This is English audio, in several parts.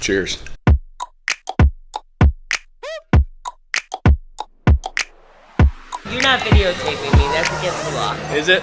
Cheers. You're not videotaping me. That's against the law. Is it?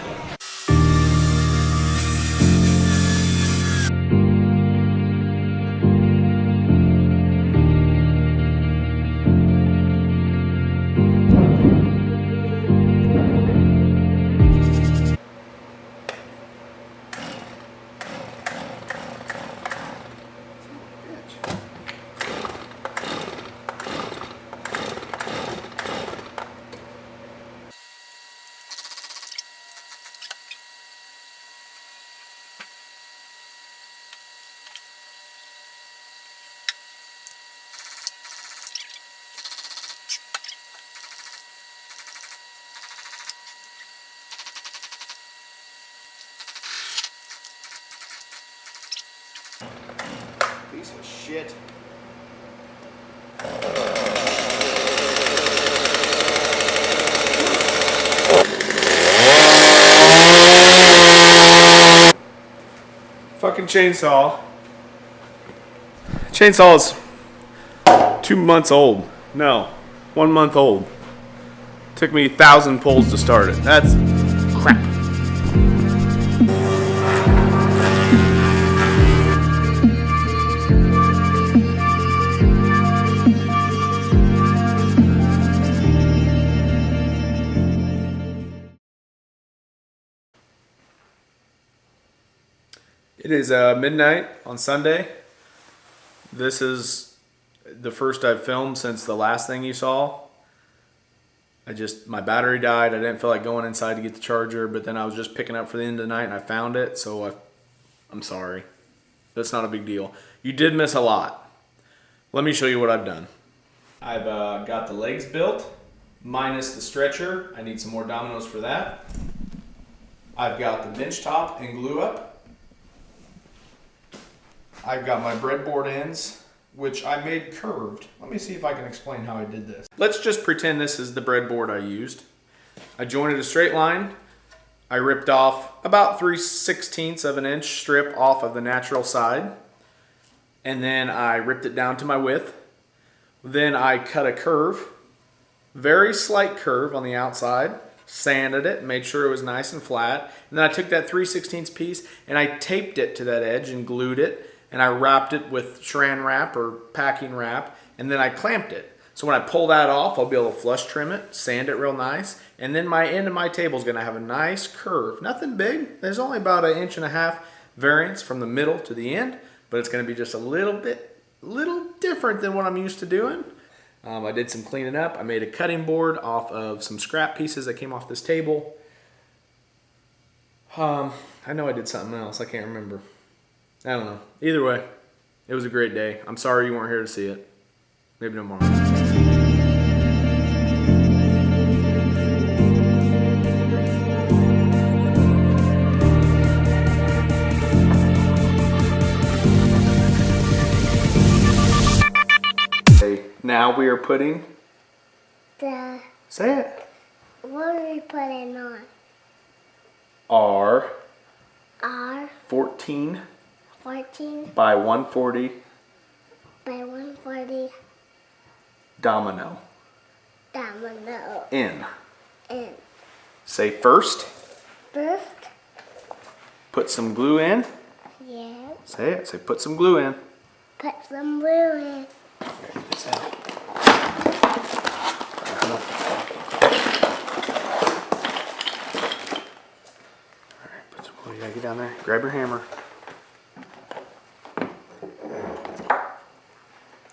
Piece of shit. Fucking chainsaw. Chainsaw is 2 months old. No, 1 month old. Took me 1,000 pulls to start it. That's crap. It is midnight on Sunday. This is the first I've filmed since the last thing you saw. My battery died. I didn't feel like going inside to get the charger, but then I was just picking up for the end of the night and I found it, so I'm sorry. That's not a big deal. You did miss a lot. Let me show you what I've done. I've got the legs built, minus the stretcher. I need some more dominoes for that. I've got the bench top and glue up. I've got my breadboard ends, which I made curved. Let me see if I can explain how I did this. Let's just pretend this is the breadboard I used. I jointed a straight line. I ripped off about 3/16 of an inch strip off of the natural side. And then I ripped it down to my width. Then I cut a curve, very slight curve on the outside, sanded it, made sure it was nice and flat. And then I took that 3/16 piece and I taped it to that edge and glued it. And I wrapped it with saran wrap or packing wrap, and then I clamped it. So when I pull that off, I'll be able to flush trim it, sand it real nice, and then my end of my table is going to have a nice curve. Nothing big. There's only about 1.5 inch variance from the middle to the end, but it's going to be just a little different than what I'm used to doing. I did some cleaning up. I made a cutting board off of some scrap pieces that came off this table. I know I did something else. I can't remember. I don't know. Either way, it was a great day. I'm sorry you weren't here to see it. Maybe tomorrow. Okay, now we are putting... Say it. What are we putting on? Our 14 by 140 domino in. Say first. Put some glue in. Yeah. Say it. Say put some glue in. Put some glue in. Get this out. Alright, put some glue. You gotta get down there. Grab your hammer.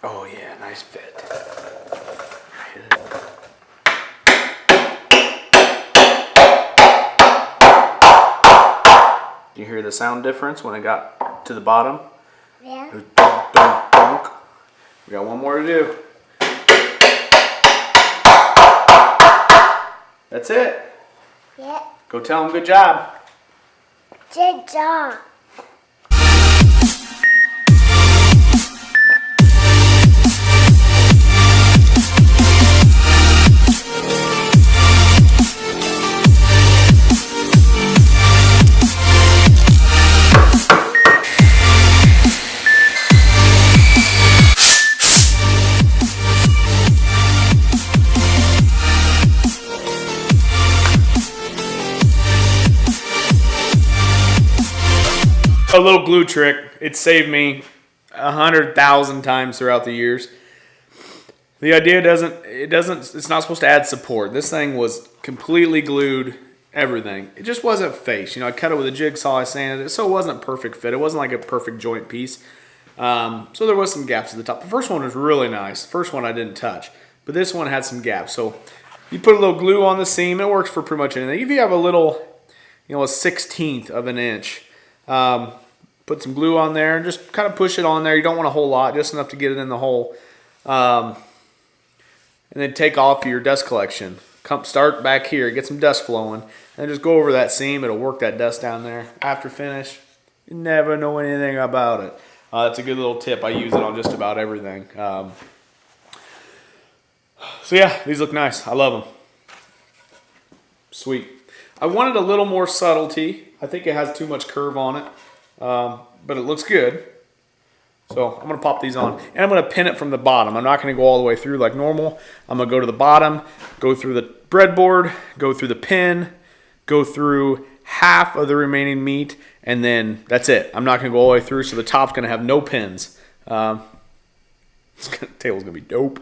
Oh yeah, nice fit. You hear the sound difference when it got to the bottom? Yeah. It was dunk, dunk, dunk. We got one more to do. That's it. Yeah. Go tell them good job. Good job. A little glue trick. It saved me 100,000 times throughout the years. The idea it's not supposed to add support. This thing was completely glued, everything. It just wasn't face. I cut it with a jigsaw, I sanded it, so it wasn't a perfect fit. It wasn't like a perfect joint piece. So there was some gaps at the top. The first one was really nice. The first one I didn't touch, but this one had some gaps. So you put a little glue on the seam. It works for pretty much anything. If you have a little, a 1/16 of an inch, put some glue on there and just kind of push it on there. You don't want a whole lot, just enough to get it in the hole. And then take off your dust collection. Start back here, get some dust flowing, and just go over that seam. It'll work that dust down there. After finish, you never know anything about it. That's a good little tip. I use it on just about everything. So yeah, these look nice. I love them. Sweet. I wanted a little more subtlety. I think it has too much curve on it, but it looks good. So I'm going to pop these on, and I'm going to pin it from the bottom. I'm not going to go all the way through like normal. I'm going to go to the bottom, go through the breadboard, go through the pin, go through half of the remaining meat, and then that's it. I'm not going to go all the way through, so the top's going to have no pins. Table's going to be dope.